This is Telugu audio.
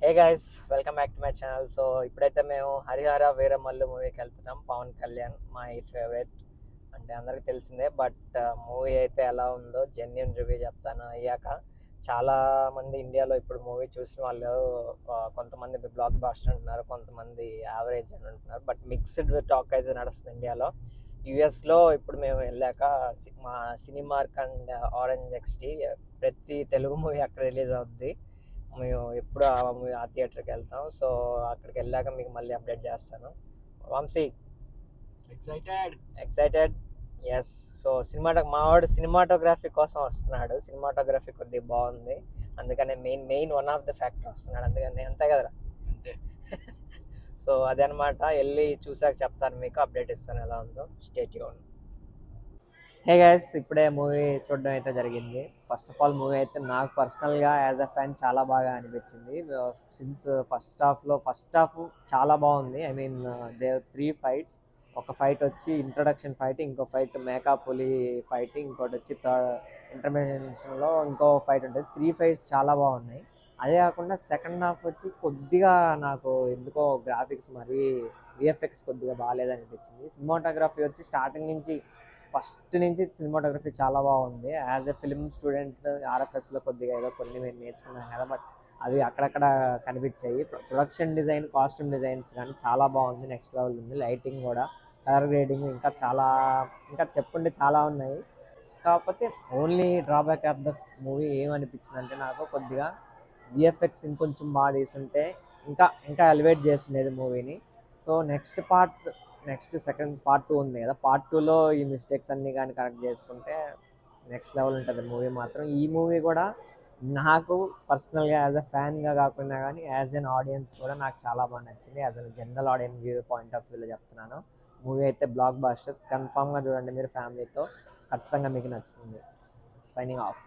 Hey guys, welcome back to my channel. So ఇప్పుడైతే మేము హరిహర వీరమల్లు మూవీకి వెళ్తున్నాం. పవన్ కళ్యాణ్ మై ఫేవరెట్ అంటే అందరికి తెలిసిందే. బట్ మూవీ అయితే ఎలా ఉందో జెన్యున్ రివ్యూ చెప్తాను అయ్యాక. చాలా మంది ఇండియాలో ఇప్పుడు మూవీ చూసిన వాళ్ళు కొంతమంది బ్లాక్ బాస్టర్ అంటున్నారు, కొంతమంది యావరేజ్ అని అంటున్నారు. బట్ మిక్స్డ్ టాక్ అయితే నడుస్తుంది ఇండియాలో. యుఎస్లో ఇప్పుడు మేము వెళ్ళాక మా సినిమార్క్ అండ్ ఆరెంజ్ ఎక్స్టీ ప్రతి తెలుగు మూవీ అక్కడ రిలీజ్ అవుద్ది. మేము ఎప్పుడు ఆ థియేటర్కి వెళ్తాం. సో అక్కడికి వెళ్ళాక మీకు మళ్ళీ అప్డేట్ చేస్తాను. వంశీ ఎక్సైటెడ్. ఎస్. సో మావాడు సినిమాటోగ్రఫీ కోసం వస్తున్నాడు. సినిమాటోగ్రఫీ కొద్దిగా బాగుంది, అందుకనే main one of the factor వస్తున్నాడు. అందుకని అంతే కదరా. సో అదే అనమాట. వెళ్ళి చూసాక చెప్తాను, మీకు అప్డేట్ ఇస్తాను ఎలా ఉందో. Stay tune. హే గైస్, ఇప్పుడే మూవీ చూడడం అయితే జరిగింది. ఫస్ట్ ఆఫ్ ఆల్ మూవీ అయితే నాకు పర్సనల్గా యాజ్ అ ఫ్యాన్ చాలా బాగా అనిపించింది. సిన్స్ ఫస్ట్ హాఫ్ చాలా బాగుంది. I mean there 3 fights. ఒక ఫైట్ వచ్చి ఇంట్రడక్షన్ ఫైట్, ఇంకో ఫైట్ మేకాపులి ఫైట్, ఇంకోటి వచ్చి ఇంటర్మిషన్లో ఇంకో ఫైట్ ఉంటుంది. 3 ఫైట్స్ చాలా బాగున్నాయి. అదే కాకుండా సెకండ్ హాఫ్ వచ్చి కొద్దిగా నాకు ఎందుకో గ్రాఫిక్స్ మరి విఎఫ్ఎక్స్ కొద్దిగా బాగాలేదనిపించింది. సినిమాటోగ్రఫీ వచ్చి స్టార్టింగ్ నుంచి ఫస్ట్ నుంచి సినిమాటోగ్రఫీ చాలా బాగుంది. యాజ్ ఎ ఫిల్మ్ స్టూడెంట్ ఆర్ఎఫ్ఎస్లో కొద్దిగా ఏదో కొన్ని మేము నేర్చుకున్నాం కదా, బట్ అవి అక్కడక్కడ కనిపించాయి. ప్రొడక్షన్ డిజైన్, కాస్ట్యూమ్ డిజైన్స్ కానీ చాలా బాగుంది. నెక్స్ట్ లెవెల్ ఉంది. లైటింగ్ కూడా, కలర్ గ్రేడింగ్ ఇంకా చెప్పుంటే చాలా ఉన్నాయి. కాకపోతే only drawback of the movie ఏమనిపించింది అంటే, నాకు కొద్దిగా విఎఫ్ఎక్స్ ఇంకొంచెం బాగా తీసుంటే ఇంకా ఇంకా ఎలివేట్ చేస్తుండేది మూవీని. సో నెక్స్ట్ సెకండ్ పార్ట్ 2 ఉంది కదా, పార్ట్ 2లో ఈ మిస్టేక్స్ అన్నీ కానీ కరెక్ట్ చేసుకుంటే నెక్స్ట్ లెవెల్ ఉంటుంది మూవీ మాత్రం. ఈ మూవీ కూడా నాకు పర్సనల్గా యాజ్ అ ఫ్యాన్గా కాకుండా కానీ యాజ్ అన్ ఆడియన్స్ కూడా నాకు చాలా బాగా నచ్చింది. As an general audience view point of వ్యూలో చెప్తున్నాను. మూవీ అయితే బ్లాక్ బాస్టర్. కన్ఫామ్గా చూడండి మీరు ఫ్యామిలీతో, ఖచ్చితంగా మీకు నచ్చుతుంది. Signing off.